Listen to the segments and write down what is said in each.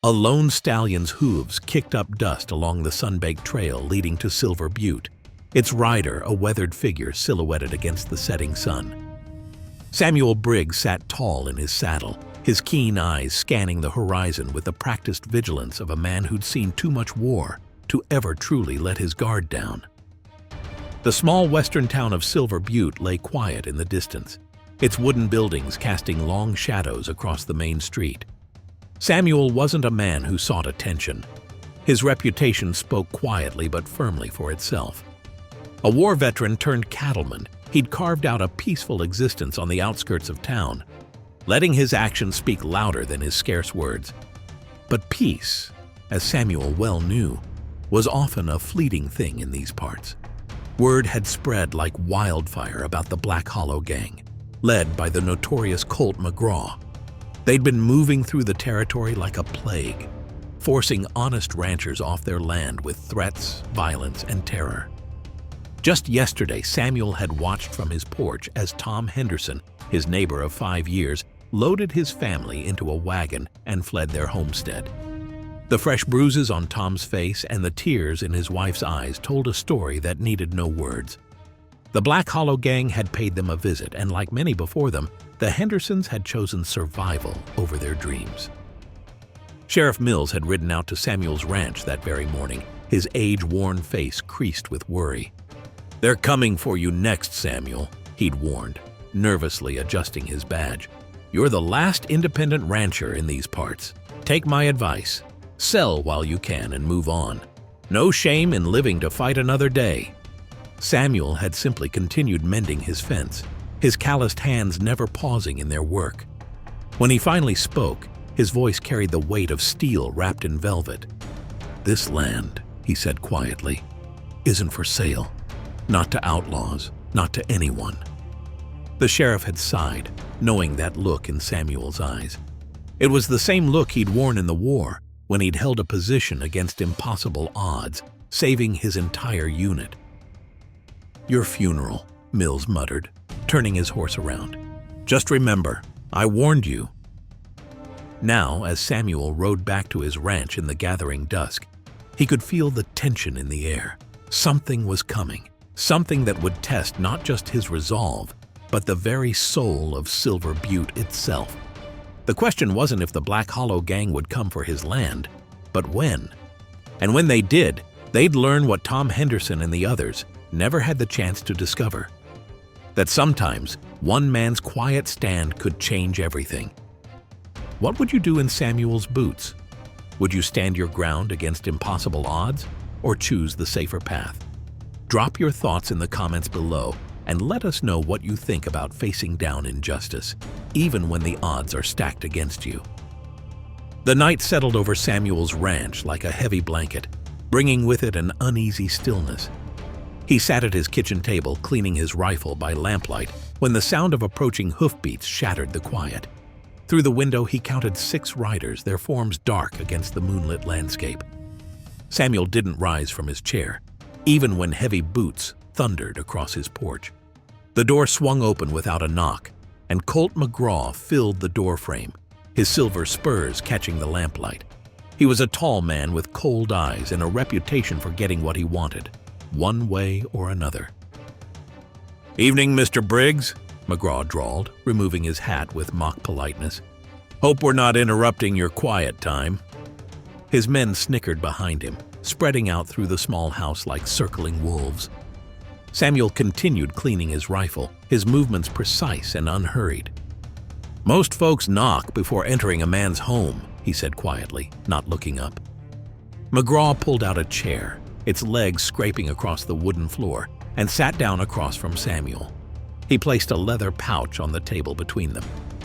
A lone stallion's hooves kicked up dust along the sunbaked trail leading to Silver Butte, its rider a weathered figure silhouetted against the setting sun. Samuel Briggs sat tall in his saddle, his keen eyes scanning the horizon with the practiced vigilance of a man who'd seen too much war to ever truly let his guard down. The small western town of Silver Butte lay quiet in the distance, its wooden buildings casting long shadows across the main street. Samuel wasn't a man who sought attention. His reputation spoke quietly but firmly for itself. A war veteran turned cattleman, he'd carved out a peaceful existence on the outskirts of town, letting his actions speak louder than his scarce words. But peace, as Samuel well knew, was often a fleeting thing in these parts. Word had spread like wildfire about the Black Hollow gang, led by the notorious Colt McGraw. They'd been moving through the territory like a plague, forcing honest ranchers off their land with threats, violence, and terror. Just yesterday, Samuel had watched from his porch as Tom Henderson, his neighbor of 5 years, loaded his family into a wagon and fled their homestead. The fresh bruises on Tom's face and the tears in his wife's eyes told a story that needed no words. The Black Hollow gang had paid them a visit, and like many before them, the Hendersons had chosen survival over their dreams. Sheriff Mills had ridden out to Samuel's ranch that very morning, his age-worn face creased with worry. "They're coming for you next, Samuel," he'd warned, nervously adjusting his badge. "You're the last independent rancher in these parts. Take my advice. Sell while you can and move on. No shame in living to fight another day." Samuel had simply continued mending his fence, his calloused hands never pausing in their work. When he finally spoke, his voice carried the weight of steel wrapped in velvet. "This land," he said quietly, "isn't for sale. Not to outlaws, not to anyone." The sheriff had sighed, knowing that look in Samuel's eyes. It was the same look he'd worn in the war, when he'd held a position against impossible odds, saving his entire unit. "Your funeral," Mills muttered, turning his horse around. "Just remember, I warned you." Now, as Samuel rode back to his ranch in the gathering dusk, he could feel the tension in the air. Something was coming, something that would test not just his resolve, but the very soul of Silver Butte itself. The question wasn't if the Black Hollow gang would come for his land, but when. And when they did, they'd learn what Tom Henderson and the others never had the chance to discover. That sometimes one man's quiet stand could change everything. What would you do in Samuel's boots? Would you stand your ground against impossible odds, or choose the safer path? Drop your thoughts in the comments below and let us know what you think about facing down injustice, even when the odds are stacked against you. The night settled over Samuel's ranch like a heavy blanket, bringing with it an uneasy stillness. He sat at his kitchen table cleaning his rifle by lamplight when the sound of approaching hoofbeats shattered the quiet. Through the window he counted 6 riders, their forms dark against the moonlit landscape. Samuel didn't rise from his chair, even when heavy boots thundered across his porch. The door swung open without a knock, and Colt McGraw filled the doorframe, his silver spurs catching the lamplight. He was a tall man with cold eyes and a reputation for getting what he wanted, one way or another. "Evening, Mr. Briggs," McGraw drawled, removing his hat with mock politeness. "Hope we're not interrupting your quiet time." His men snickered behind him, spreading out through the small house like circling wolves. Samuel continued cleaning his rifle, his movements precise and unhurried. "Most folks knock before entering a man's home," he said quietly, not looking up. McGraw pulled out a chair, its legs scraping across the wooden floor, and sat down across from Samuel. He placed a leather pouch on the table between them.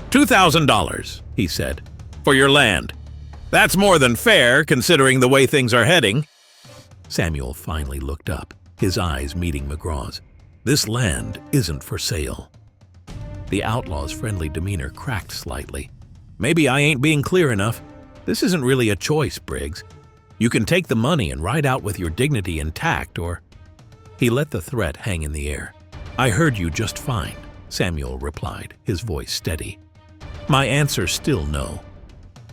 $2,000, he said, "for your land. That's more than fair, considering the way things are heading." Samuel finally looked up, his eyes meeting McGraw's. "This land isn't for sale." The outlaw's friendly demeanor cracked slightly. "Maybe I ain't being clear enough. This isn't really a choice, Briggs. You can take the money and ride out with your dignity intact, or—" He let the threat hang in the air. "I heard you just fine," Samuel replied, his voice steady. "My answer's still no."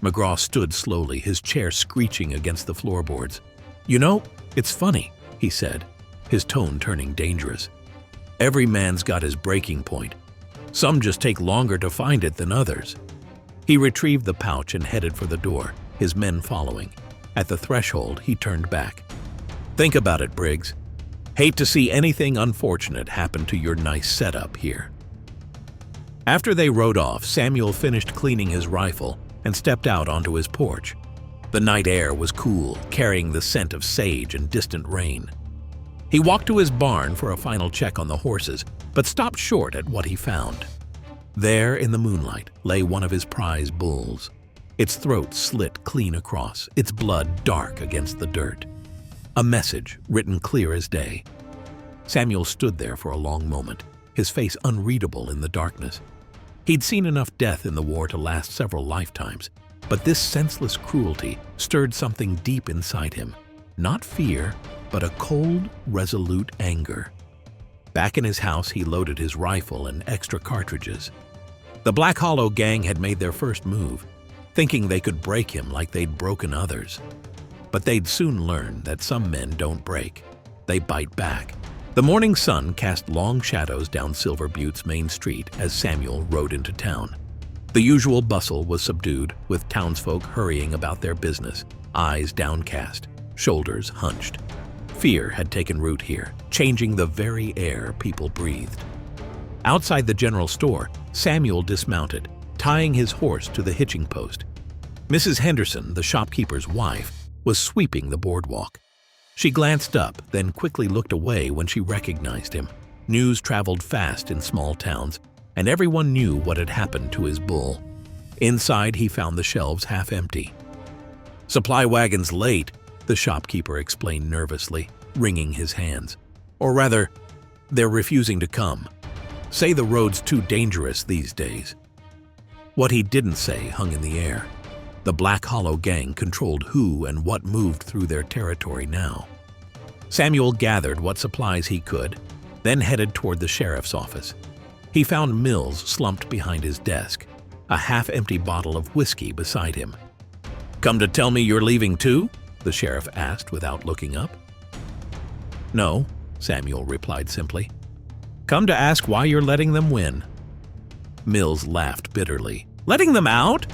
McGraw stood slowly, his chair screeching against the floorboards. "You know, it's funny," he said, his tone turning dangerous. "Every man's got his breaking point. Some just take longer to find it than others." He retrieved the pouch and headed for the door, his men following. At the threshold, he turned back. "Think about it, Briggs. Hate to see anything unfortunate happen to your nice setup here." After they rode off, Samuel finished cleaning his rifle and stepped out onto his porch. The night air was cool, carrying the scent of sage and distant rain. He walked to his barn for a final check on the horses, but stopped short at what he found. There, in the moonlight, lay one of his prize bulls. Its throat slit clean across, its blood dark against the dirt. A message, written clear as day. Samuel stood there for a long moment, his face unreadable in the darkness. He'd seen enough death in the war to last several lifetimes, but this senseless cruelty stirred something deep inside him. Not fear, but a cold, resolute anger. Back in his house, he loaded his rifle and extra cartridges. The Black Hollow gang had made their first move, thinking they could break him like they'd broken others. But they'd soon learn that some men don't break. They bite back. The morning sun cast long shadows down Silver Butte's main street as Samuel rode into town. The usual bustle was subdued, with townsfolk hurrying about their business, eyes downcast, shoulders hunched. Fear had taken root here, changing the very air people breathed. Outside the general store, Samuel dismounted, tying his horse to the hitching post. Mrs. Henderson, the shopkeeper's wife, was sweeping the boardwalk. She glanced up, then quickly looked away when she recognized him. News traveled fast in small towns, and everyone knew what had happened to his bull. Inside, he found the shelves half empty. "Supply wagon's late," the shopkeeper explained nervously, wringing his hands. "Or rather, they're refusing to come. Say the road's too dangerous these days." What he didn't say hung in the air. The Black Hollow gang controlled who and what moved through their territory now. Samuel gathered what supplies he could, then headed toward the sheriff's office. He found Mills slumped behind his desk, a half-empty bottle of whiskey beside him. "Come to tell me you're leaving too?" the sheriff asked without looking up. "No," Samuel replied simply. "Come to ask why you're letting them win." Mills laughed bitterly. "Letting them out?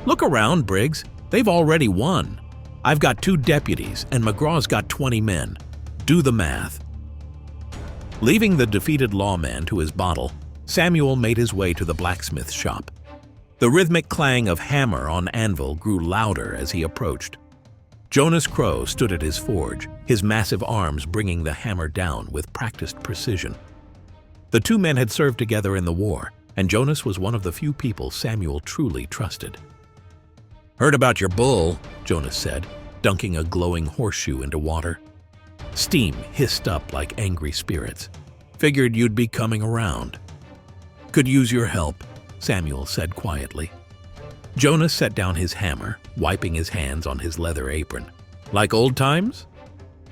Look around, Briggs. They've already won. I've got 2 deputies, and McGraw's got 20 men. Do the math." Leaving the defeated lawman to his bottle, Samuel made his way to the blacksmith shop. The rhythmic clang of hammer on anvil grew louder as he approached. Jonas Crow stood at his forge, his massive arms bringing the hammer down with practiced precision. The 2 men had served together in the war, and Jonas was one of the few people Samuel truly trusted. "Heard about your bull," Jonas said, dunking a glowing horseshoe into water. Steam hissed up like angry spirits. "Figured you'd be coming around." "Could use your help," Samuel said quietly. Jonas set down his hammer, wiping his hands on his leather apron. "Like old times?"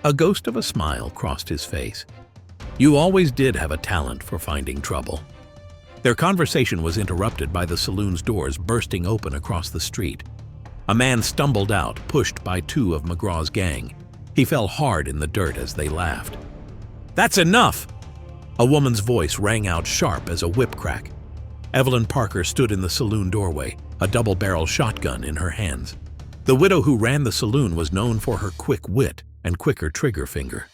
A ghost of a smile crossed his face. "You always did have a talent for finding trouble." Their conversation was interrupted by the saloon's doors bursting open across the street. A man stumbled out, pushed by 2 of McGraw's gang. He fell hard in the dirt as they laughed. "That's enough!" A woman's voice rang out sharp as a whip crack. Evelyn Parker stood in the saloon doorway, a double-barrel shotgun in her hands. The widow who ran the saloon was known for her quick wit and quicker trigger finger.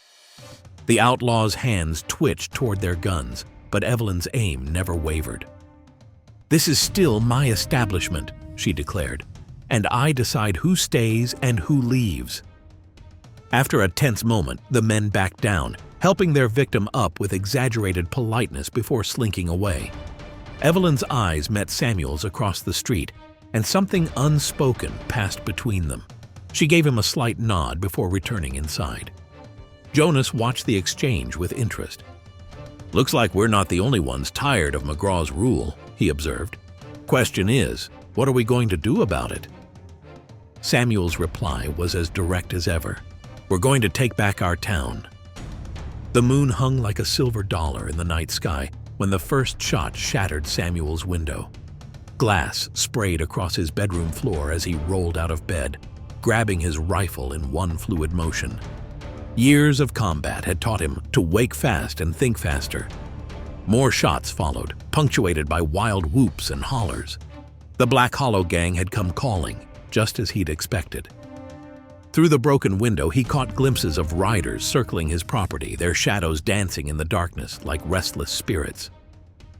The outlaws' hands twitched toward their guns, but Evelyn's aim never wavered. "This is still my establishment," she declared, "and I decide who stays and who leaves." After a tense moment, the men backed down, helping their victim up with exaggerated politeness before slinking away. Evelyn's eyes met Samuel's across the street, and something unspoken passed between them. She gave him a slight nod before returning inside. Jonas watched the exchange with interest. "Looks like we're not the only ones tired of McGraw's rule," he observed. "Question is, what are we going to do about it?" Samuel's reply was as direct as ever. "We're going to take back our town." The moon hung like a silver dollar in the night sky when the first shot shattered Samuel's window. Glass sprayed across his bedroom floor as he rolled out of bed, grabbing his rifle in one fluid motion. Years of combat had taught him to wake fast and think faster. More shots followed, punctuated by wild whoops and hollers. The Black Hollow gang had come calling, just as he'd expected. Through the broken window, he caught glimpses of riders circling his property, their shadows dancing in the darkness like restless spirits.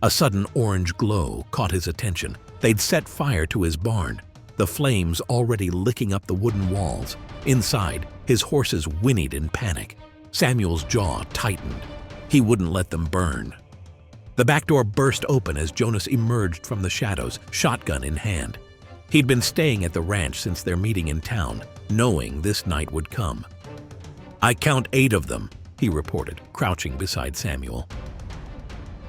A sudden orange glow caught his attention. They'd set fire to his barn, the flames already licking up the wooden walls. Inside, his horses whinnied in panic. Samuel's jaw tightened. He wouldn't let them burn. The back door burst open as Jonas emerged from the shadows, shotgun in hand. He'd been staying at the ranch since their meeting in town, knowing this night would come. "I count 8 of them," he reported, crouching beside Samuel.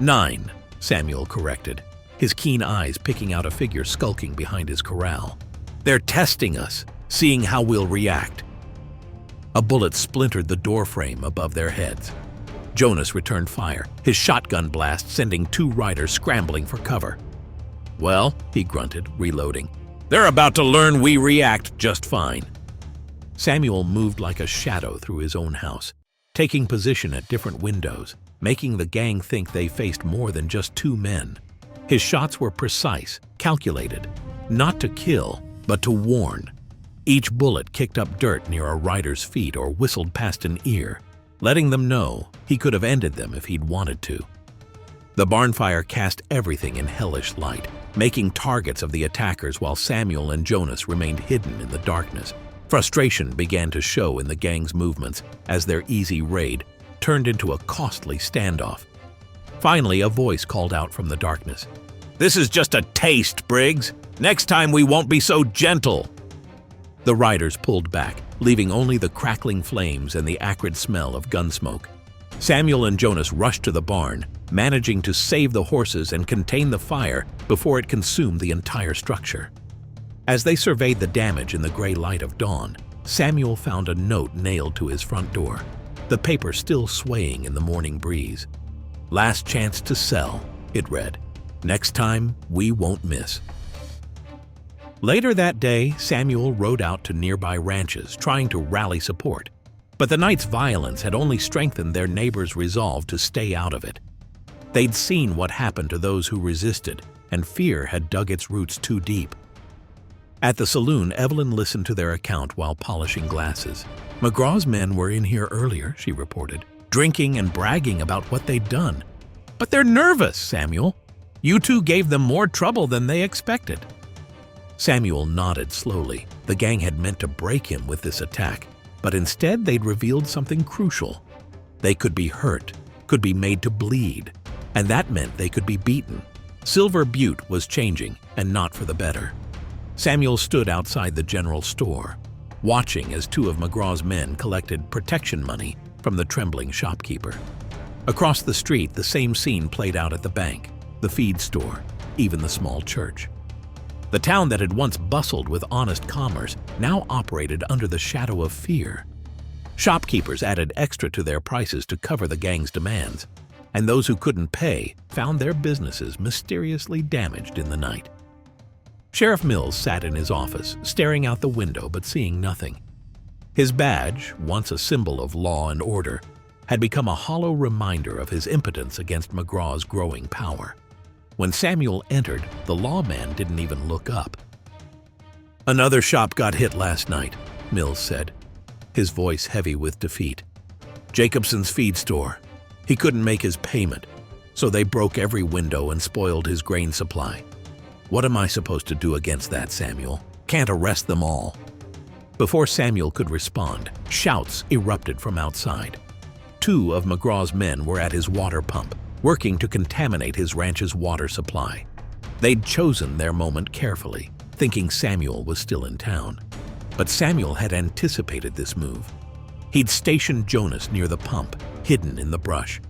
"9, Samuel corrected, his keen eyes picking out a figure skulking behind his corral. "They're testing us, seeing how we'll react." A bullet splintered the doorframe above their heads. Jonas returned fire, his shotgun blast sending 2 riders scrambling for cover. "Well," he grunted, reloading, "they're about to learn we react just fine." Samuel moved like a shadow through his own house, taking position at different windows, making the gang think they faced more than just 2 men. His shots were precise, calculated, not to kill, but to warn. Each bullet kicked up dirt near a rider's feet or whistled past an ear, letting them know he could have ended them if he'd wanted to. The barnfire cast everything in hellish light, making targets of the attackers while Samuel and Jonas remained hidden in the darkness. Frustration began to show in the gang's movements as their easy raid turned into a costly standoff. Finally, a voice called out from the darkness. "This is just a taste, Briggs. Next time we won't be so gentle." The riders pulled back, leaving only the crackling flames and the acrid smell of gun smoke. Samuel and Jonas rushed to the barn, managing to save the horses and contain the fire before it consumed the entire structure. As they surveyed the damage in the gray light of dawn, Samuel found a note nailed to his front door, the paper still swaying in the morning breeze. "Last chance to sell," it read. "Next time, we won't miss." Later that day, Samuel rode out to nearby ranches, trying to rally support. But the night's violence had only strengthened their neighbors' resolve to stay out of it. They'd seen what happened to those who resisted, and fear had dug its roots too deep. At the saloon, Evelyn listened to their account while polishing glasses. "McGraw's men were in here earlier," she reported, "drinking and bragging about what they'd done. But they're nervous, Samuel. You two gave them more trouble than they expected." Samuel nodded slowly. The gang had meant to break him with this attack, but instead they'd revealed something crucial. They could be hurt, could be made to bleed, and that meant they could be beaten. Silver Butte was changing, and not for the better. Samuel stood outside the general store, watching as 2 of McGraw's men collected protection money from the trembling shopkeeper. Across the street, the same scene played out at the bank, the feed store, even the small church. The town that had once bustled with honest commerce now operated under the shadow of fear. Shopkeepers added extra to their prices to cover the gang's demands, and those who couldn't pay found their businesses mysteriously damaged in the night. Sheriff Mills sat in his office, staring out the window but seeing nothing. His badge, once a symbol of law and order, had become a hollow reminder of his impotence against McGraw's growing power. When Samuel entered, the lawman didn't even look up. "Another shop got hit last night," Mills said, his voice heavy with defeat. "Jacobson's feed store. He couldn't make his payment, so they broke every window and spoiled his grain supply. What am I supposed to do against that, Samuel? Can't arrest them all." Before Samuel could respond, shouts erupted from outside. 2 of McGraw's men were at his water pump, working to contaminate his ranch's water supply. They'd chosen their moment carefully, thinking Samuel was still in town. But Samuel had anticipated this move. He'd stationed Jonas near the pump, hidden in the brush.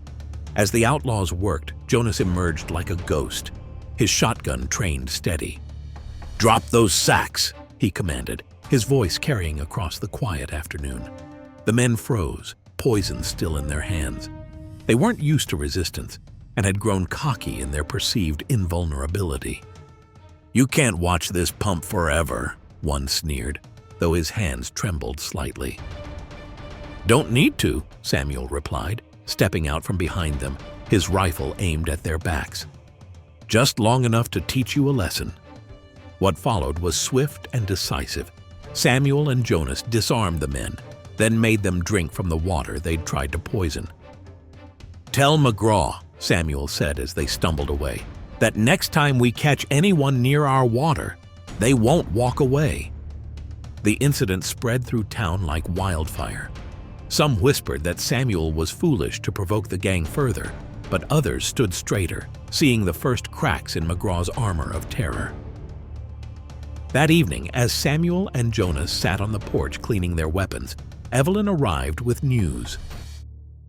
As the outlaws worked, Jonas emerged like a ghost, his shotgun trained steady. "Drop those sacks," he commanded, his voice carrying across the quiet afternoon. The men froze, poison still in their hands. They weren't used to resistance and had grown cocky in their perceived invulnerability. "You can't watch this pump forever," one sneered, though his hands trembled slightly. "Don't need to," Samuel replied, stepping out from behind them, his rifle aimed at their backs. "Just long enough to teach you a lesson." What followed was swift and decisive. Samuel and Jonas disarmed the men, then made them drink from the water they'd tried to poison. "Tell McGraw," Samuel said as they stumbled away, "that next time we catch anyone near our water, they won't walk away." The incident spread through town like wildfire. Some whispered that Samuel was foolish to provoke the gang further, but others stood straighter, seeing the first cracks in McGraw's armor of terror. That evening, as Samuel and Jonas sat on the porch cleaning their weapons, Evelyn arrived with news.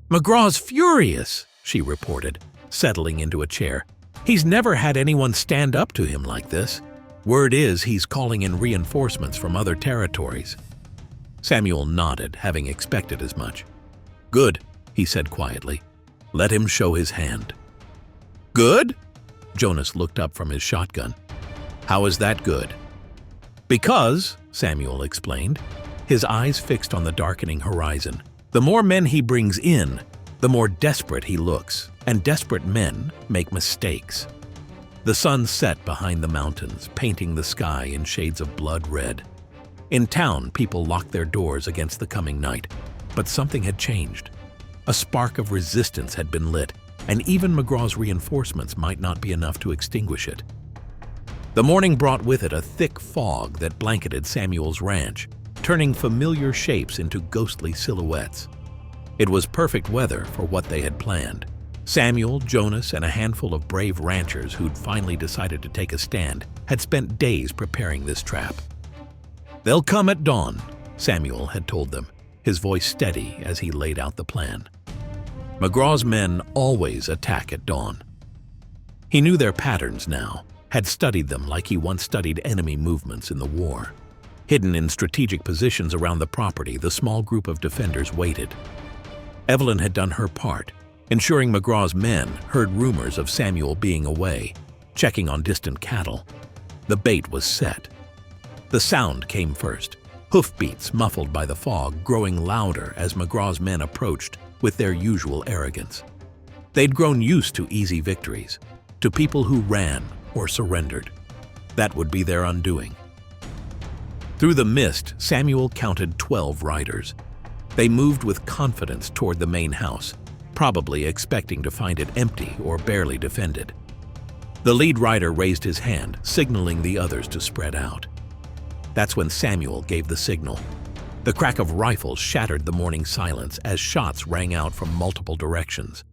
"McGraw's furious," she reported, settling into a chair. "He's never had anyone stand up to him like this. Word is he's calling in reinforcements from other territories." Samuel nodded, having expected as much. "Good," he said quietly. "Let him show his hand." "Good?" Jonas looked up from his shotgun. "How is that good?" "Because," Samuel explained, his eyes fixed on the darkening horizon, "the more men he brings in, the more desperate he looks, and desperate men make mistakes." The sun set behind the mountains, painting the sky in shades of blood red. In town, people locked their doors against the coming night, but something had changed. A spark of resistance had been lit, and even McGraw's reinforcements might not be enough to extinguish it. The morning brought with it a thick fog that blanketed Samuel's ranch, turning familiar shapes into ghostly silhouettes. It was perfect weather for what they had planned. Samuel, Jonas, and a handful of brave ranchers who'd finally decided to take a stand had spent days preparing this trap. "They'll come at dawn," Samuel had told them, his voice steady as he laid out the plan. McGraw's men always attack at dawn. He knew their patterns now, had studied them like he once studied enemy movements in the war. Hidden in strategic positions around the property, the small group of defenders waited. Evelyn had done her part, ensuring McGraw's men heard rumors of Samuel being away, checking on distant cattle. The bait was set. The sound came first, hoofbeats muffled by the fog growing louder as McGraw's men approached with their usual arrogance. They'd grown used to easy victories, to people who ran or surrendered. That would be their undoing. Through the mist, Samuel counted 12 riders. They moved with confidence toward the main house, probably expecting to find it empty or barely defended. The lead rider raised his hand, signaling the others to spread out. That's when Samuel gave the signal. The crack of rifles shattered the morning silence as shots rang out from multiple directions.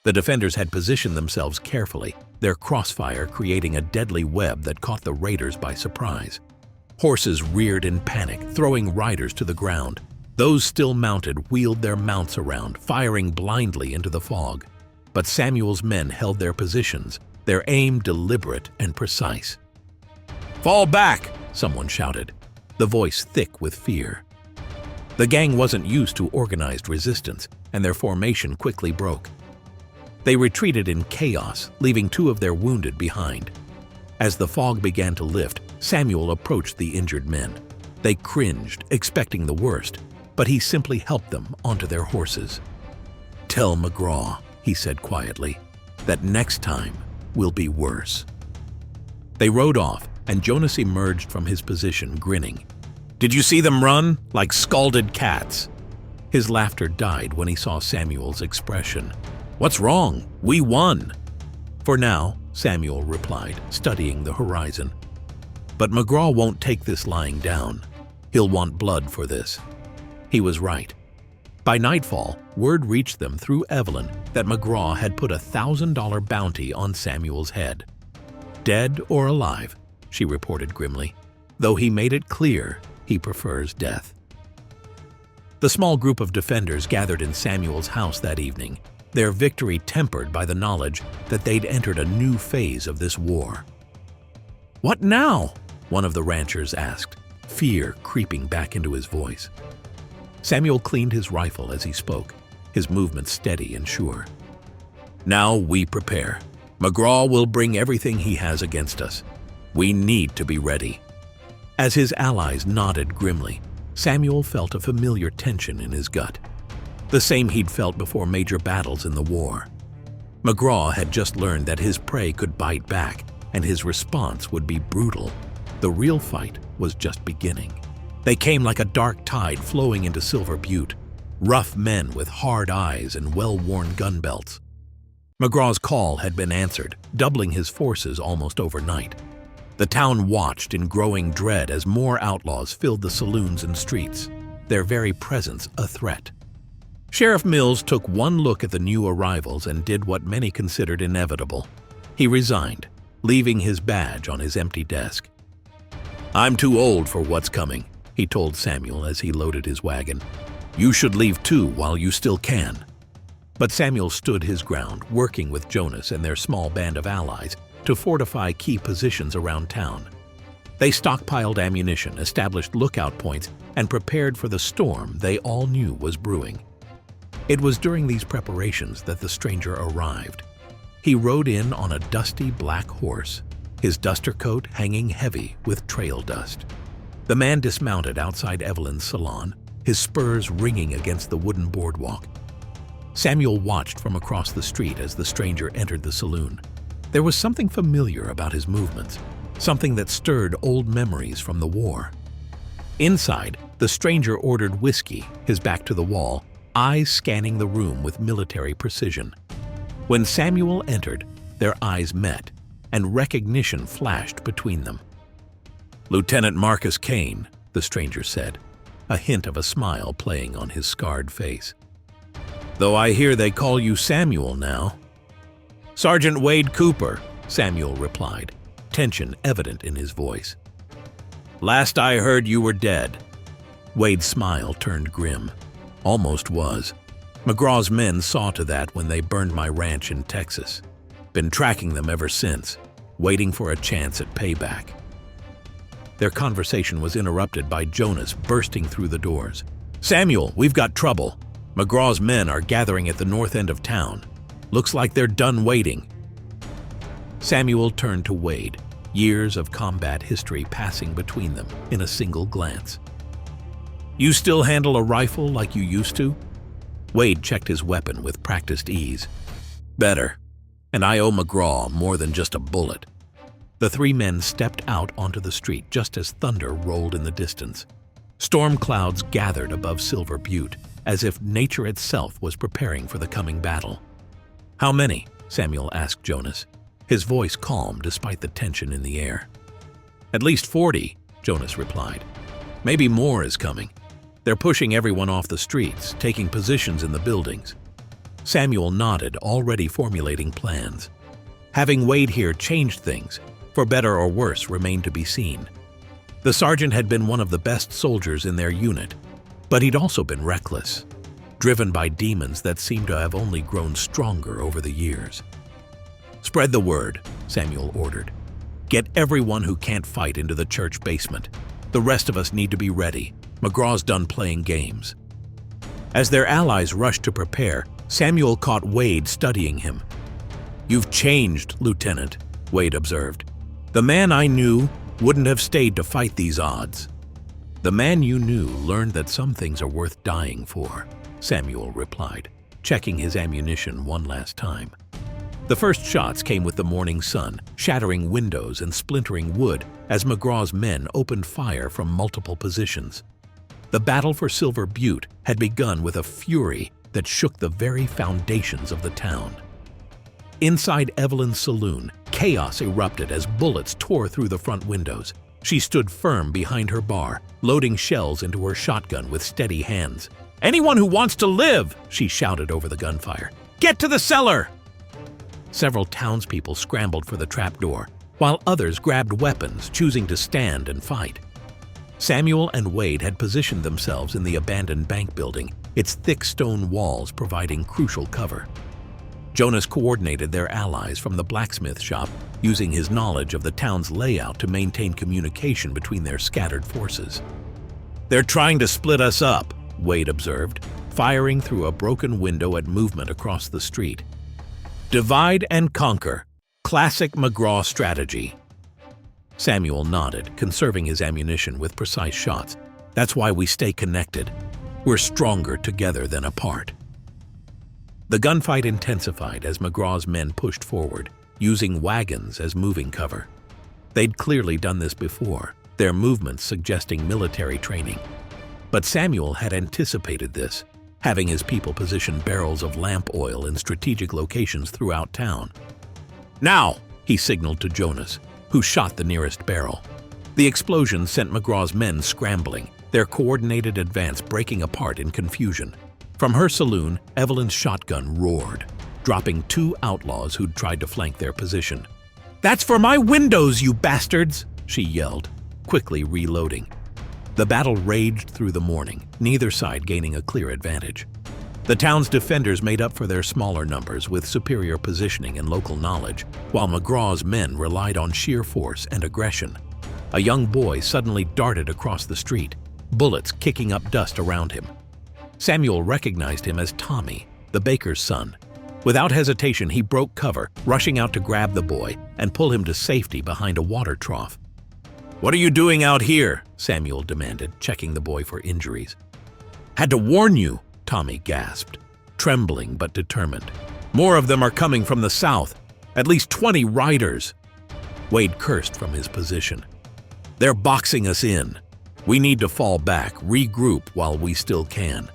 The defenders had positioned themselves carefully, their crossfire creating a deadly web that caught the raiders by surprise. Horses reared in panic, throwing riders to the ground. Those still mounted wheeled their mounts around, firing blindly into the fog. But Samuel's men held their positions, their aim deliberate and precise. "Fall back!" someone shouted, the voice thick with fear. The gang wasn't used to organized resistance, and their formation quickly broke. They retreated in chaos, leaving 2 of their wounded behind. As the fog began to lift, Samuel approached the injured men. They cringed, expecting the worst, but he simply helped them onto their horses. "Tell McGraw," he said quietly, "that next time will be worse." They rode off, and Jonas emerged from his position grinning. "Did you see them run? Like scalded cats." His laughter died when he saw Samuel's expression. "What's wrong? We won." "For now," Samuel replied, studying the horizon. "But McGraw won't take this lying down. He'll want blood for this." He was right. By nightfall, word reached them through Evelyn that McGraw had put a $1,000 bounty on Samuel's head. "Dead or alive," she reported grimly, though he made it clear he prefers death. The small group of defenders gathered in Samuel's house that evening, their victory tempered by the knowledge that they'd entered a new phase of this war. "What now?" one of the ranchers asked, fear creeping back into his voice. Samuel cleaned his rifle as he spoke, his movements steady and sure. "Now we prepare. McGraw will bring everything he has against us. We need to be ready." As his allies nodded grimly, Samuel felt a familiar tension in his gut, the same he'd felt before major battles in the war. McGraw had just learned that his prey could bite back, and his response would be brutal. The real fight was just beginning. They came like a dark tide flowing into Silver Butte, rough men with hard eyes and well-worn gun belts. McGraw's call had been answered, doubling his forces almost overnight. The town watched in growing dread as more outlaws filled the saloons and streets, their very presence a threat. Sheriff Mills took one look at the new arrivals and did what many considered inevitable. He resigned, leaving his badge on his empty desk. "I'm too old for what's coming," he told Samuel as he loaded his wagon. "You should leave too while you still can." But Samuel stood his ground, working with Jonas and their small band of allies to fortify key positions around town. They stockpiled ammunition, established lookout points, and prepared for the storm they all knew was brewing. It was during these preparations that the stranger arrived. He rode in on a dusty black horse, his duster coat hanging heavy with trail dust. The man dismounted outside Evelyn's salon, his spurs ringing against the wooden boardwalk. Samuel watched from across the street as the stranger entered the saloon. There was something familiar about his movements, something that stirred old memories from the war. Inside, the stranger ordered whiskey, his back to the wall, eyes scanning the room with military precision. When Samuel entered, their eyes met, and recognition flashed between them. "Lieutenant Marcus Kane," the stranger said, a hint of a smile playing on his scarred face. "Though I hear they call you Samuel now." "Sergeant Wade Cooper," Samuel replied, tension evident in his voice. "Last I heard you were dead." Wade's smile turned grim. Almost was. McGraw's men saw to that when they burned my ranch in Texas. Been tracking them ever since, waiting for a chance at payback. Their conversation was interrupted by Jonas bursting through the doors. "Samuel, we've got trouble. McGraw's men are gathering at the north end of town. Looks like they're done waiting." Samuel turned to Wade, years of combat history passing between them in a single glance. "You still handle a rifle like you used to?" Wade checked his weapon with practiced ease. "Better. And I owe McGraw more than just a bullet." The three men stepped out onto the street just as thunder rolled in the distance. Storm clouds gathered above Silver Butte, as if nature itself was preparing for the coming battle. "How many?" Samuel asked Jonas, his voice calm despite the tension in the air. "At least 40, Jonas replied. "Maybe more is coming. They're pushing everyone off the streets, taking positions in the buildings." Samuel nodded, already formulating plans. Having Wade here changed things. For better or worse remained to be seen. The sergeant had been one of the best soldiers in their unit, but he'd also been reckless, driven by demons that seemed to have only grown stronger over the years. "Spread the word," Samuel ordered. "Get everyone who can't fight into the church basement. The rest of us need to be ready. McGraw's done playing games." As their allies rushed to prepare, Samuel caught Wade studying him. "You've changed, Lieutenant," Wade observed. "The man I knew wouldn't have stayed to fight these odds." "The man you knew learned that some things are worth dying for," Samuel replied, checking his ammunition one last time. The first shots came with the morning sun, shattering windows and splintering wood as McGraw's men opened fire from multiple positions. The battle for Silver Butte had begun with a fury that shook the very foundations of the town. Inside Evelyn's saloon, chaos erupted as bullets tore through the front windows. She stood firm behind her bar, loading shells into her shotgun with steady hands. "Anyone who wants to live!" she shouted over the gunfire. "Get to the cellar!" Several townspeople scrambled for the trapdoor, while others grabbed weapons, choosing to stand and fight. Samuel and Wade had positioned themselves in the abandoned bank building, its thick stone walls providing crucial cover. Jonas coordinated their allies from the blacksmith shop, using his knowledge of the town's layout to maintain communication between their scattered forces. "They're trying to split us up," Wade observed, firing through a broken window at movement across the street. "Divide and conquer. Classic McGraw strategy." Samuel nodded, conserving his ammunition with precise shots. That's why we stay connected. We're stronger together than apart. The gunfight intensified as McGraw's men pushed forward, using wagons as moving cover. They'd clearly done this before, their movements suggesting military training. But Samuel had anticipated this, having his people position barrels of lamp oil in strategic locations throughout town. "Now!" he signaled to Jonas, who shot the nearest barrel. The explosion sent McGraw's men scrambling, their coordinated advance breaking apart in confusion. From her saloon, Evelyn's shotgun roared, dropping 2 outlaws who'd tried to flank their position. "That's for my windows, you bastards!" she yelled, quickly reloading. The battle raged through the morning, neither side gaining a clear advantage. The town's defenders made up for their smaller numbers with superior positioning and local knowledge, while McGraw's men relied on sheer force and aggression. A young boy suddenly darted across the street, bullets kicking up dust around him. Samuel recognized him as Tommy, the baker's son. Without hesitation, he broke cover, rushing out to grab the boy and pull him to safety behind a water trough. "What are you doing out here?" Samuel demanded, checking the boy for injuries. "Had to warn you," Tommy gasped, trembling but determined. "More of them are coming from the south, at least 20 riders." Wade cursed from his position. "They're boxing us in. We need to fall back, regroup while we still can."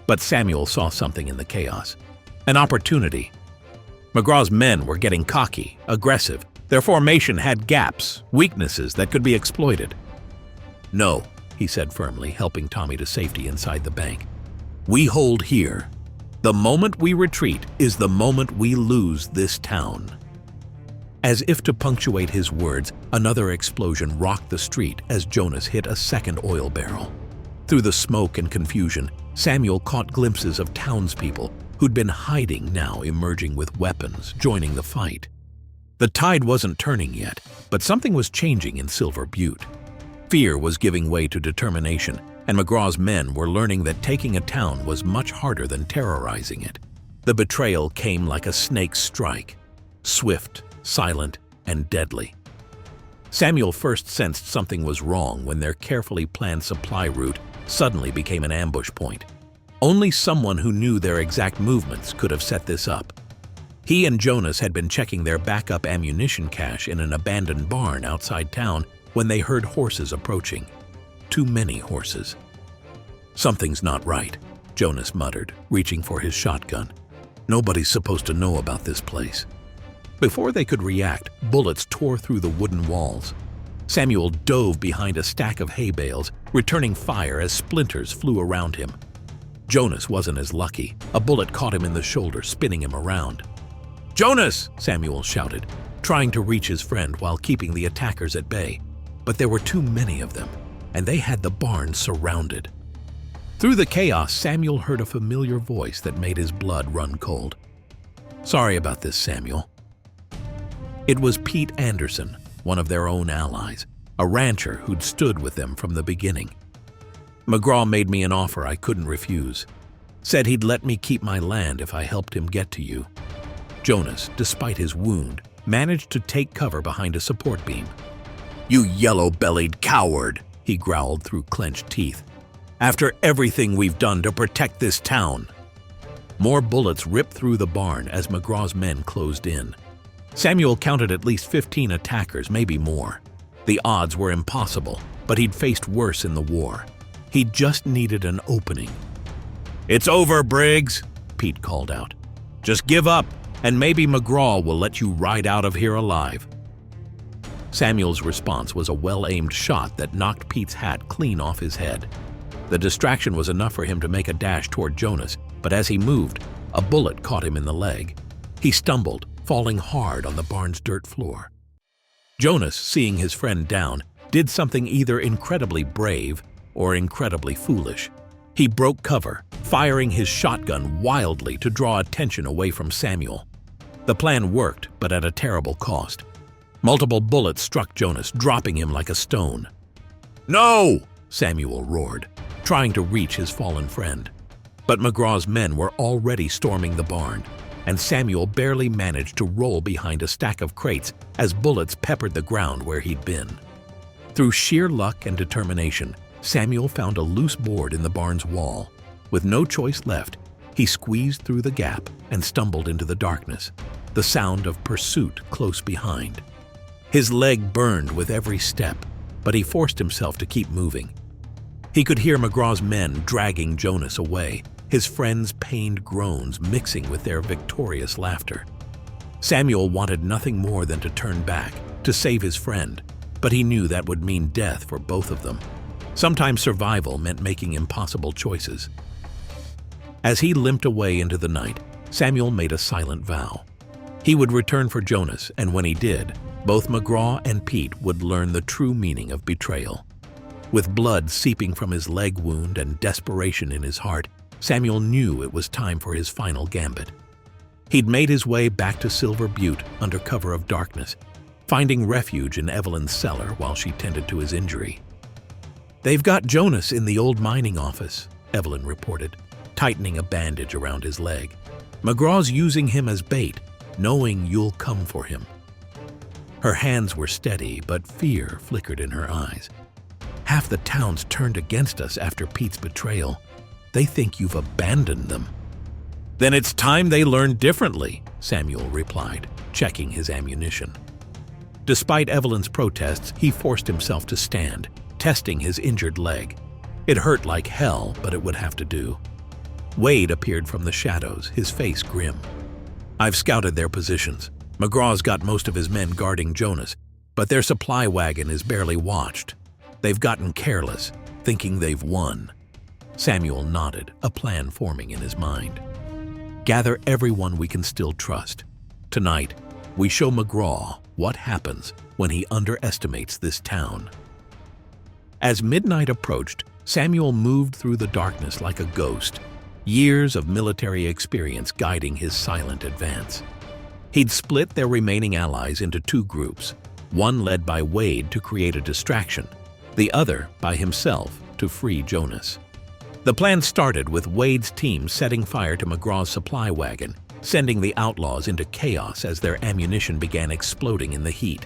But Samuel saw something in the chaos. An opportunity. McGraw's men were getting cocky, aggressive. Their formation had gaps, weaknesses that could be exploited. "No," he said firmly, helping Tommy to safety inside the bank. "We hold here. The moment we retreat is the moment we lose this town." As if to punctuate his words, another explosion rocked the street as Jonas hit a second oil barrel. Through the smoke and confusion, Samuel caught glimpses of townspeople who'd been hiding now emerging with weapons, joining the fight. The tide wasn't turning yet, but something was changing in Silver Butte. Fear was giving way to determination, and McGraw's men were learning that taking a town was much harder than terrorizing it. The betrayal came like a snake's strike, swift, silent, and deadly. Samuel first sensed something was wrong when their carefully planned supply route suddenly became an ambush point. Only someone who knew their exact movements could have set this up. He and Jonas had been checking their backup ammunition cache in an abandoned barn outside town when they heard horses approaching. Too many horses. "Something's not right," Jonas muttered, reaching for his shotgun. "Nobody's supposed to know about this place." Before they could react, bullets tore through the wooden walls. Samuel dove behind a stack of hay bales, returning fire as splinters flew around him. Jonas wasn't as lucky. A bullet caught him in the shoulder, spinning him around. "Jonas!" Samuel shouted, trying to reach his friend while keeping the attackers at bay. But there were too many of them, and they had the barn surrounded. Through the chaos, Samuel heard a familiar voice that made his blood run cold. "Sorry about this, Samuel." It was Pete Anderson, one of their own allies, a rancher who'd stood with them from the beginning. "McGraw made me an offer I couldn't refuse. Said he'd let me keep my land if I helped him get to you." Jonas, despite his wound, managed to take cover behind a support beam. "You yellow-bellied coward," he growled through clenched teeth. "After everything we've done to protect this town." More bullets ripped through the barn as McGraw's men closed in. Samuel counted at least 15 attackers, maybe more. The odds were impossible, but he'd faced worse in the war. He just needed an opening. "It's over, Briggs," Pete called out. "Just give up, and maybe McGraw will let you ride out of here alive." Samuel's response was a well-aimed shot that knocked Pete's hat clean off his head. The distraction was enough for him to make a dash toward Jonas, but as he moved, a bullet caught him in the leg. He stumbled, falling hard on the barn's dirt floor. Jonas, seeing his friend down, did something either incredibly brave or incredibly foolish. He broke cover, firing his shotgun wildly to draw attention away from Samuel. The plan worked, but at a terrible cost. Multiple bullets struck Jonas, dropping him like a stone. "No!" Samuel roared, trying to reach his fallen friend. But McGraw's men were already storming the barn. and Samuel barely managed to roll behind a stack of crates as bullets peppered the ground where he'd been. Through sheer luck and determination, Samuel found a loose board in the barn's wall. With no choice left, he squeezed through the gap and stumbled into the darkness, the sound of pursuit close behind. His leg burned with every step, but he forced himself to keep moving. He could hear McGraw's men dragging Jonas away, his friends' pained groans mixing with their victorious laughter. Samuel wanted nothing more than to turn back, to save his friend, but he knew that would mean death for both of them. Sometimes survival meant making impossible choices. As he limped away into the night, Samuel made a silent vow. He would return for Jonas, and when he did, both McGraw and Pete would learn the true meaning of betrayal. With blood seeping from his leg wound and desperation in his heart, Samuel knew it was time for his final gambit. He'd made his way back to Silver Butte under cover of darkness, finding refuge in Evelyn's cellar while she tended to his injury. "They've got Jonas in the old mining office," Evelyn reported, tightening a bandage around his leg. "McGraw's using him as bait, knowing you'll come for him." Her hands were steady, but fear flickered in her eyes. "Half the town's turned against us after Pete's betrayal. They think you've abandoned them." "Then it's time they learned differently," Samuel replied, checking his ammunition. Despite Evelyn's protests, he forced himself to stand, testing his injured leg. It hurt like hell, but it would have to do. Wade appeared from the shadows, his face grim. "I've scouted their positions. McGraw's got most of his men guarding Jonas, but their supply wagon is barely watched. They've gotten careless, thinking they've won." Samuel nodded, a plan forming in his mind. "Gather everyone we can still trust. Tonight, we show McGraw what happens when he underestimates this town." As midnight approached, Samuel moved through the darkness like a ghost, years of military experience guiding his silent advance. He'd split their remaining allies into two groups, one led by Wade to create a distraction, the other by himself to free Jonas. The plan started with Wade's team setting fire to McGraw's supply wagon, sending the Outlaws into chaos as their ammunition began exploding in the heat.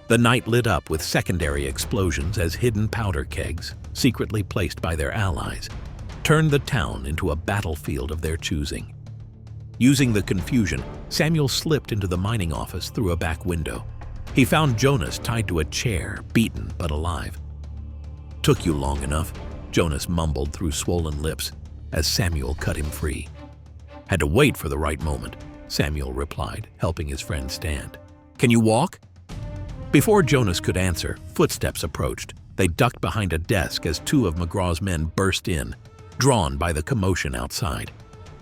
The night lit up with secondary explosions as hidden powder kegs, secretly placed by their allies, turned the town into a battlefield of their choosing. Using the confusion, Samuel slipped into the mining office through a back window. He found Jonas tied to a chair, beaten but alive. "Took you long enough," Jonas mumbled through swollen lips as Samuel cut him free. "Had to wait for the right moment," Samuel replied, helping his friend stand. "Can you walk?" Before Jonas could answer, footsteps approached. They ducked behind a desk as two of McGraw's men burst in, drawn by the commotion outside.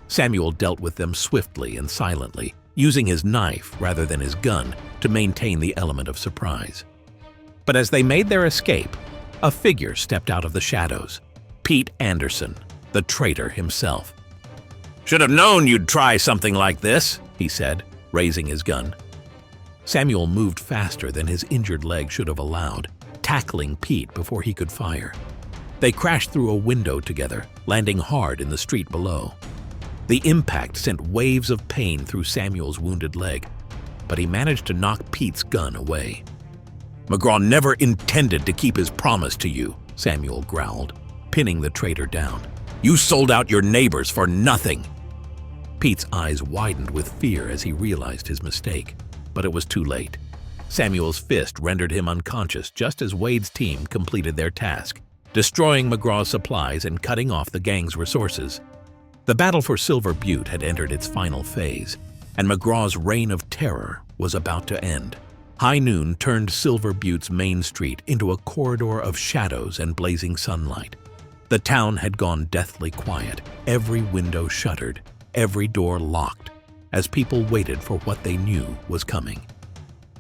Samuel dealt with them swiftly and silently, using his knife rather than his gun to maintain the element of surprise. But as they made their escape, a figure stepped out of the shadows. Pete Anderson, the traitor himself. "Should have known you'd try something like this," he said, raising his gun. Samuel moved faster than his injured leg should have allowed, tackling Pete before he could fire. They crashed through a window together, landing hard in the street below. The impact sent waves of pain through Samuel's wounded leg, but he managed to knock Pete's gun away. "McGraw never intended to keep his promise to you," Samuel growled, pinning the traitor down. "You sold out your neighbors for nothing." Pete's eyes widened with fear as he realized his mistake, but it was too late. Samuel's fist rendered him unconscious just as Wade's team completed their task, destroying McGraw's supplies and cutting off the gang's resources. The battle for Silver Butte had entered its final phase, and McGraw's reign of terror was about to end. High noon turned Silver Butte's main street into a corridor of shadows and blazing sunlight. The town had gone deathly quiet, every window shuttered, every door locked, as people waited for what they knew was coming.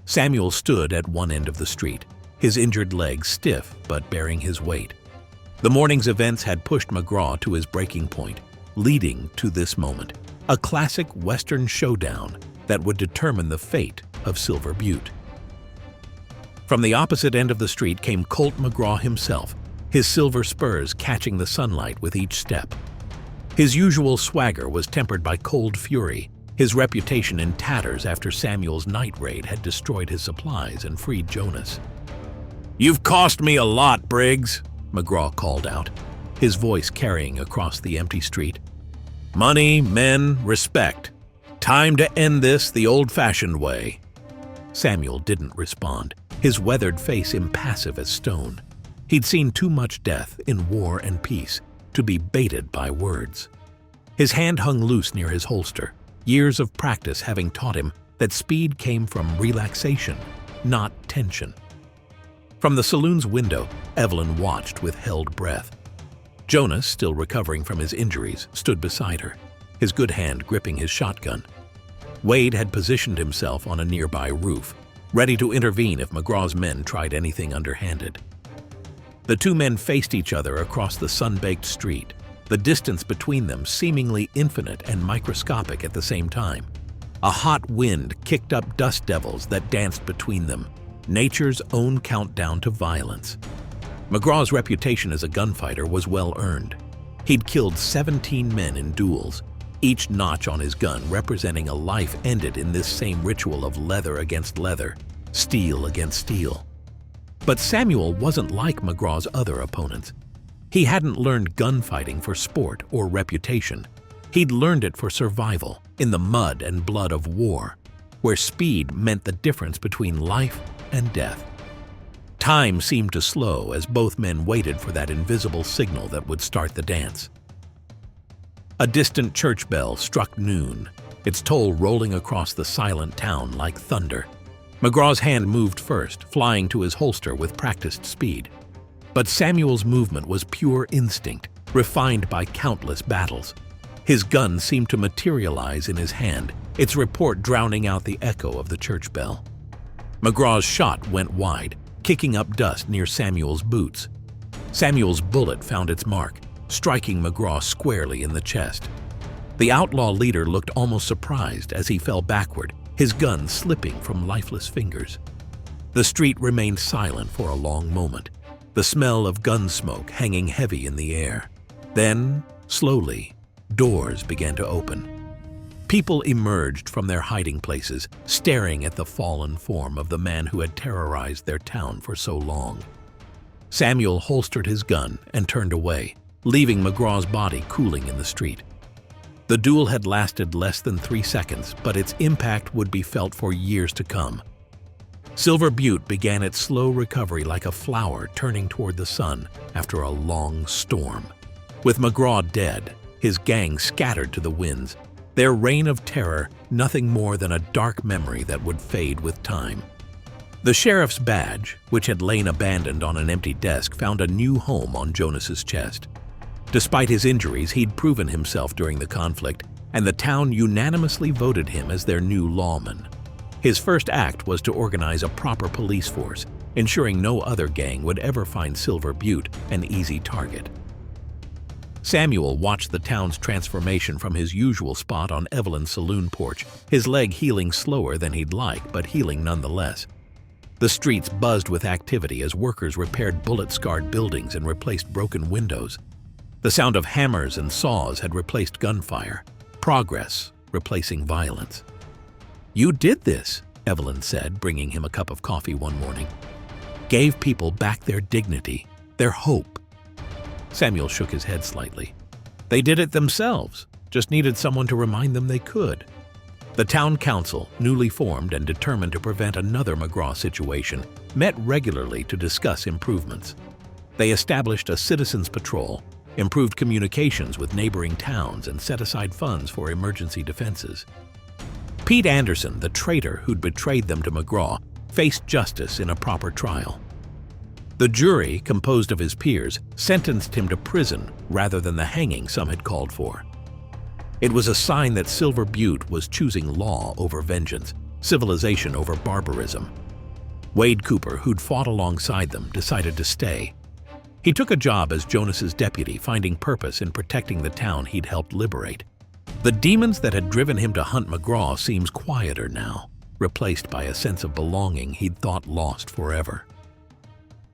Samuel stood at one end of the street, his injured leg stiff but bearing his weight. The morning's events had pushed McGraw to his breaking point, leading to this moment, a classic Western showdown that would determine the fate of Silver Butte. From the opposite end of the street came Colt McGraw himself, his silver spurs catching the sunlight with each step. His usual swagger was tempered by cold fury, his reputation in tatters after Samuel's night raid had destroyed his supplies and freed Jonas. "You've cost me a lot, Briggs," McGraw called out, his voice carrying across the empty street. "Money, men, respect. Time to end this the old-fashioned way." Samuel didn't respond, his weathered face impassive as stone. He'd seen too much death in war and peace to be baited by words. His hand hung loose near his holster, years of practice having taught him that speed came from relaxation, not tension. From the saloon's window, Evelyn watched with held breath. Jonas, still recovering from his injuries, stood beside her, his good hand gripping his shotgun. Wade had positioned himself on a nearby roof, ready to intervene if McGraw's men tried anything underhanded. The two men faced each other across the sun-baked street, the distance between them seemingly infinite and microscopic at the same time. A hot wind kicked up dust devils that danced between them, nature's own countdown to violence. McGraw's reputation as a gunfighter was well earned. He'd killed 17 men in duels, each notch on his gun representing a life ended in this same ritual of leather against leather, steel against steel. But Samuel wasn't like McGraw's other opponents. He hadn't learned gunfighting for sport or reputation. He'd learned it for survival in the mud and blood of war, where speed meant the difference between life and death. Time seemed to slow as both men waited for that invisible signal that would start the dance. A distant church bell struck noon, its toll rolling across the silent town like thunder. McGraw's hand moved first, flying to his holster with practiced speed. But Samuel's movement was pure instinct, refined by countless battles. His gun seemed to materialize in his hand, its report drowning out the echo of the church bell. McGraw's shot went wide, kicking up dust near Samuel's boots. Samuel's bullet found its mark, striking McGraw squarely in the chest. The outlaw leader looked almost surprised as he fell backward, his gun slipping from lifeless fingers. The street remained silent for a long moment, the smell of gun smoke hanging heavy in the air. Then, slowly, doors began to open. People emerged from their hiding places, staring at the fallen form of the man who had terrorized their town for so long. Samuel holstered his gun and turned away, leaving McGraw's body cooling in the street. The duel had lasted less than 3 seconds, but its impact would be felt for years to come. Silver Butte began its slow recovery like a flower turning toward the sun after a long storm. With McGraw dead, his gang scattered to the winds, their reign of terror nothing more than a dark memory that would fade with time. The sheriff's badge, which had lain abandoned on an empty desk, found a new home on Jonas's chest. Despite his injuries, he'd proven himself during the conflict, and the town unanimously voted him as their new lawman. His first act was to organize a proper police force, ensuring no other gang would ever find Silver Butte an easy target. Samuel watched the town's transformation from his usual spot on Evelyn's saloon porch, his leg healing slower than he'd like, but healing nonetheless. The streets buzzed with activity as workers repaired bullet-scarred buildings and replaced broken windows. The sound of hammers and saws had replaced gunfire, progress replacing violence. "You did this," Evelyn said, bringing him a cup of coffee one morning. "Gave people back their dignity, their hope." Samuel shook his head slightly. "They did it themselves, just needed someone to remind them they could." The town council, newly formed and determined to prevent another McGraw situation, met regularly to discuss improvements. They established a citizens' patrol, improved communications with neighboring towns, and set aside funds for emergency defenses. Pete Anderson, the traitor who'd betrayed them to McGraw, faced justice in a proper trial. The jury, composed of his peers, sentenced him to prison rather than the hanging some had called for. It was a sign that Silver Butte was choosing law over vengeance, civilization over barbarism. Wade Cooper, who'd fought alongside them, decided to stay. He took a job as Jonas's deputy, finding purpose in protecting the town he'd helped liberate. The demons that had driven him to hunt McGraw seems quieter now, replaced by a sense of belonging he'd thought lost forever.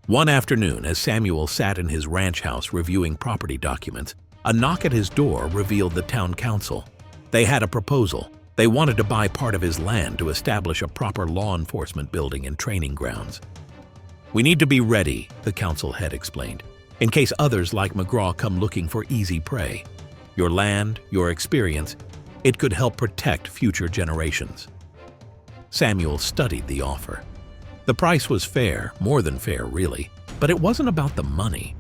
One afternoon, as Samuel sat in his ranch house reviewing property documents, a knock at his door revealed the town council. They had a proposal: They wanted to buy part of his land to establish a proper law enforcement building and training grounds. "We need to be ready," the council head explained, "in case others like McGraw come looking for easy prey. Your land, your experience, it could help protect future generations." Samuel studied the offer. The price was fair, more than fair really, but it wasn't about the money.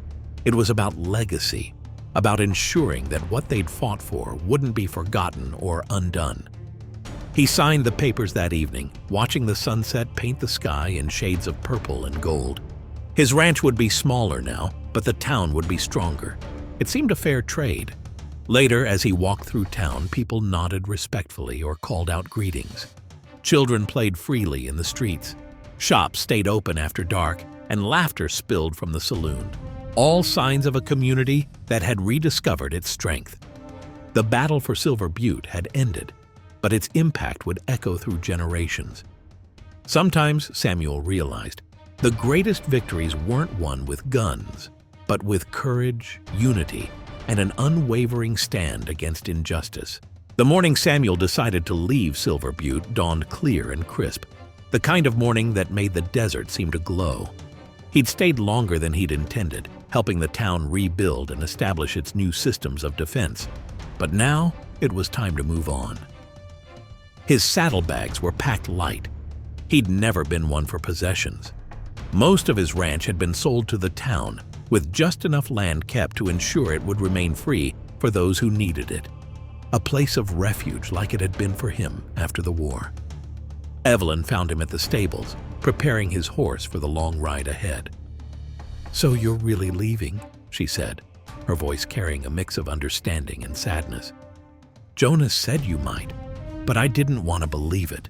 It was about legacy, about ensuring that what they'd fought for wouldn't be forgotten or undone. He signed the papers that evening, watching the sunset paint the sky in shades of purple and gold. His ranch would be smaller now, but the town would be stronger. It seemed a fair trade. Later, as he walked through town, people nodded respectfully or called out greetings. Children played freely in the streets. Shops stayed open after dark, and laughter spilled from the saloon. All signs of a community that had rediscovered its strength. The battle for Silver Butte had ended, but its impact would echo through generations. Sometimes, Samuel realized, the greatest victories weren't won with guns, but with courage, unity, and an unwavering stand against injustice. The morning Samuel decided to leave Silver Butte dawned clear and crisp, the kind of morning that made the desert seem to glow. He'd stayed longer than he'd intended, helping the town rebuild and establish its new systems of defense. But now, it was time to move on. His saddlebags were packed light. He'd never been one for possessions. Most of his ranch had been sold to the town, with just enough land kept to ensure it would remain free for those who needed it. A place of refuge like it had been for him after the war. Evelyn found him at the stables, preparing his horse for the long ride ahead. "So you're really leaving?" she said, her voice carrying a mix of understanding and sadness. "Jonas said you might, but I didn't want to believe it."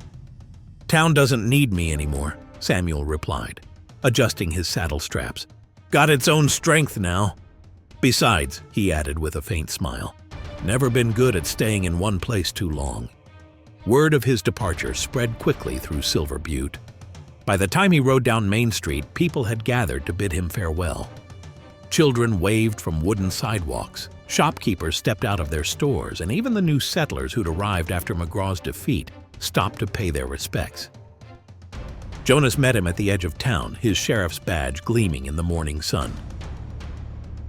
"Town doesn't need me anymore," Samuel replied, adjusting his saddle straps. "Got its own strength now. Besides," he added with a faint smile, "never been good at staying in one place too long." Word of his departure spread quickly through Silver Butte. By the time he rode down Main Street, people had gathered to bid him farewell. Children waved from wooden sidewalks, shopkeepers stepped out of their stores, and even the new settlers who'd arrived after McGraw's defeat stopped to pay their respects. Jonas met him at the edge of town, his sheriff's badge gleaming in the morning sun.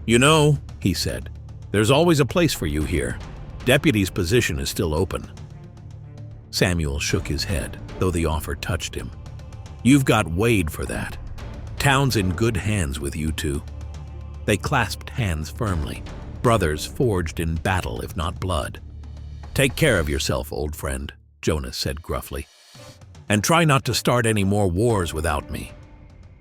"You know," he said, "there's always a place for you here. Deputy's position is still open." Samuel shook his head, though the offer touched him. "You've got Wade for that. Town's in good hands with you two." They clasped hands firmly, brothers forged in battle if not blood. "Take care of yourself, old friend," Jonas said gruffly. "And try not to start any more wars without me."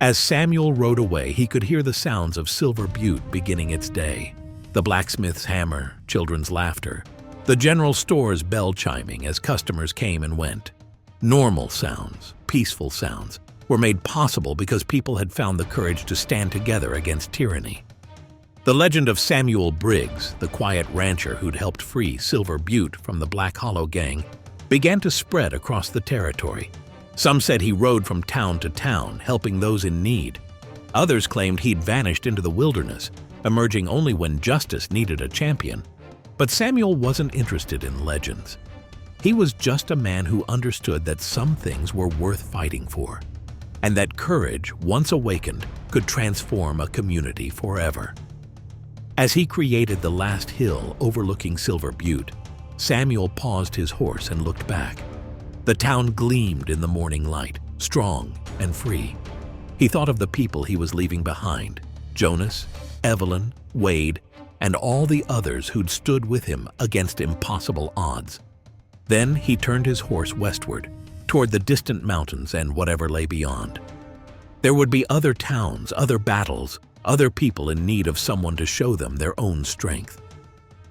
As Samuel rode away, he could hear the sounds of Silver Butte beginning its day. The blacksmith's hammer, children's laughter, the general store's bell chiming as customers came and went. Normal sounds, peaceful sounds, were made possible because people had found the courage to stand together against tyranny. The legend of Samuel Briggs, the quiet rancher who'd helped free Silver Butte from the Black Hollow gang, began to spread across the territory. Some said he rode from town to town, helping those in need. Others claimed he'd vanished into the wilderness, emerging only when justice needed a champion. But Samuel wasn't interested in legends. He was just a man who understood that some things were worth fighting for, and that courage, once awakened, could transform a community forever. As he created the last hill overlooking Silver Butte, Samuel paused his horse and looked back. The town gleamed in the morning light, strong and free. He thought of the people he was leaving behind, Jonas, Evelyn, Wade, and all the others who'd stood with him against impossible odds. Then he turned his horse westward, toward the distant mountains and whatever lay beyond. There would be other towns, other battles, other people in need of someone to show them their own strength.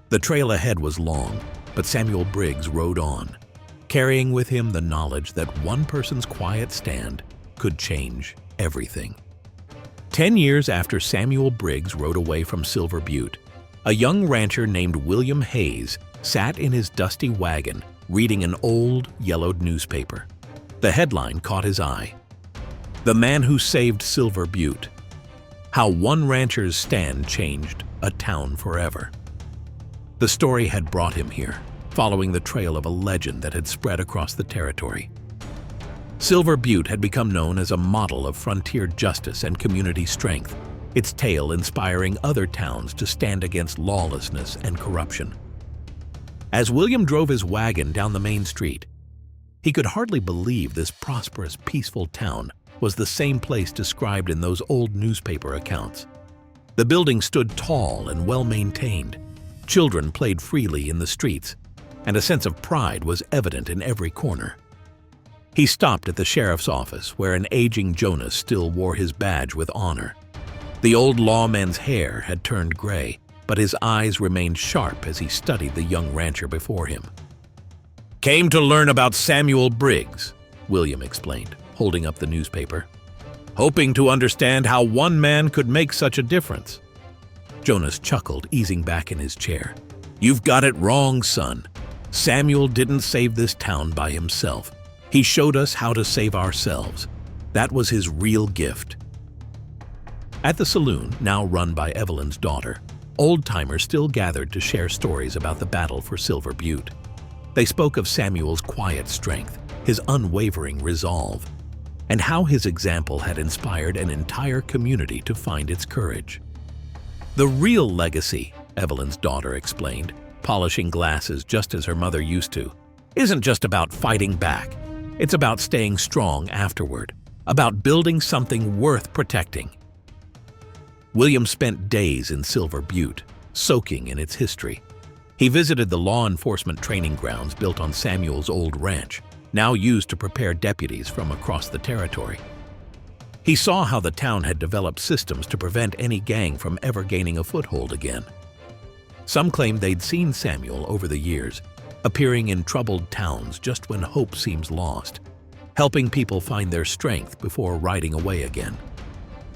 The trail ahead was long, but Samuel Briggs rode on, carrying with him the knowledge that one person's quiet stand could change everything. 10 years after Samuel Briggs rode away from Silver Butte, a young rancher named William Hayes sat in his dusty wagon reading an old, yellowed newspaper. The headline caught his eye. "The Man Who Saved Silver Butte. How One Rancher's Stand Changed a Town Forever." The story had brought him here, following the trail of a legend that had spread across the territory. Silver Butte had become known as a model of frontier justice and community strength, its tale inspiring other towns to stand against lawlessness and corruption. As William drove his wagon down the main street, he could hardly believe this prosperous, peaceful town was the same place described in those old newspaper accounts. The building stood tall and well-maintained. Children played freely in the streets, and a sense of pride was evident in every corner. He stopped at the sheriff's office, where an aging Jonas still wore his badge with honor. The old lawman's hair had turned gray, but his eyes remained sharp as he studied the young rancher before him. "Came to learn about Samuel Briggs," William explained, holding up the newspaper. "Hoping to understand how one man could make such a difference." Jonas chuckled, easing back in his chair. "You've got it wrong, son. Samuel didn't save this town by himself. He showed us how to save ourselves. That was his real gift." At the saloon, now run by Evelyn's daughter, old-timers still gathered to share stories about the battle for Silver Butte. They spoke of Samuel's quiet strength, his unwavering resolve, and how his example had inspired an entire community to find its courage. "The real legacy," Evelyn's daughter explained, polishing glasses just as her mother used to, "isn't just about fighting back. It's about staying strong afterward, about building something worth protecting." William spent days in Silver Butte, soaking in its history. He visited the law enforcement training grounds built on Samuel's old ranch, now used to prepare deputies from across the territory. He saw how the town had developed systems to prevent any gang from ever gaining a foothold again. Some claimed they'd seen Samuel over the years, appearing in troubled towns just when hope seems lost, helping people find their strength before riding away again.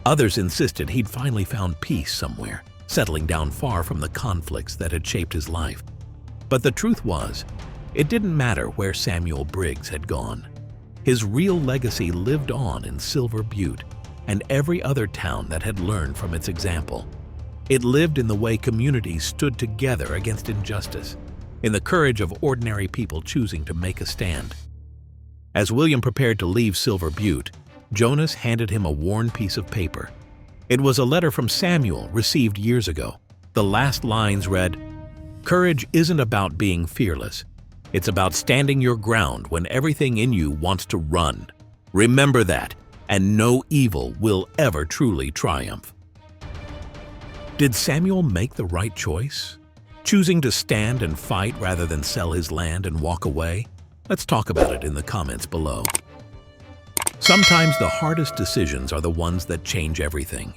Others insisted he'd finally found peace somewhere, settling down far from the conflicts that had shaped his life. But the truth was, it didn't matter where Samuel Briggs had gone. His real legacy lived on in Silver Butte and every other town that had learned from its example. It lived in the way communities stood together against injustice, in the courage of ordinary people choosing to make a stand. As William prepared to leave Silver Butte, Jonas handed him a worn piece of paper. It was a letter from Samuel received years ago. The last lines read, "Courage isn't about being fearless. It's about standing your ground when everything in you wants to run. Remember that, and no evil will ever truly triumph." Did Samuel make the right choice? Choosing to stand and fight rather than sell his land and walk away? Let's talk about it in the comments below. Sometimes the hardest decisions are the ones that change everything.